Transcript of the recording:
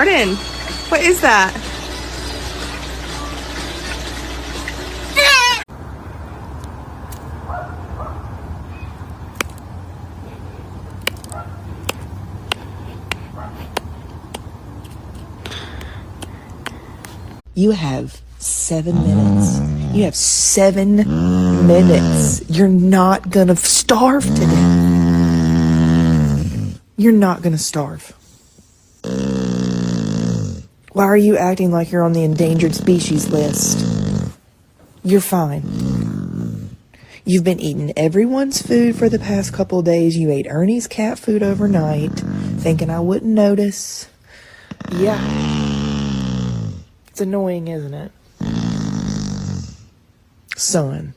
Arden, what is that? You have 7 minutes. You have 7 minutes. You're not gonna starve to death. You're not gonna starve. Why are you acting like you're on the endangered species list? You're fine. You've been eating everyone's food for the past couple of days. You ate Ernie's cat food overnight, thinking I wouldn't notice. Yeah. It's annoying, isn't it? Son.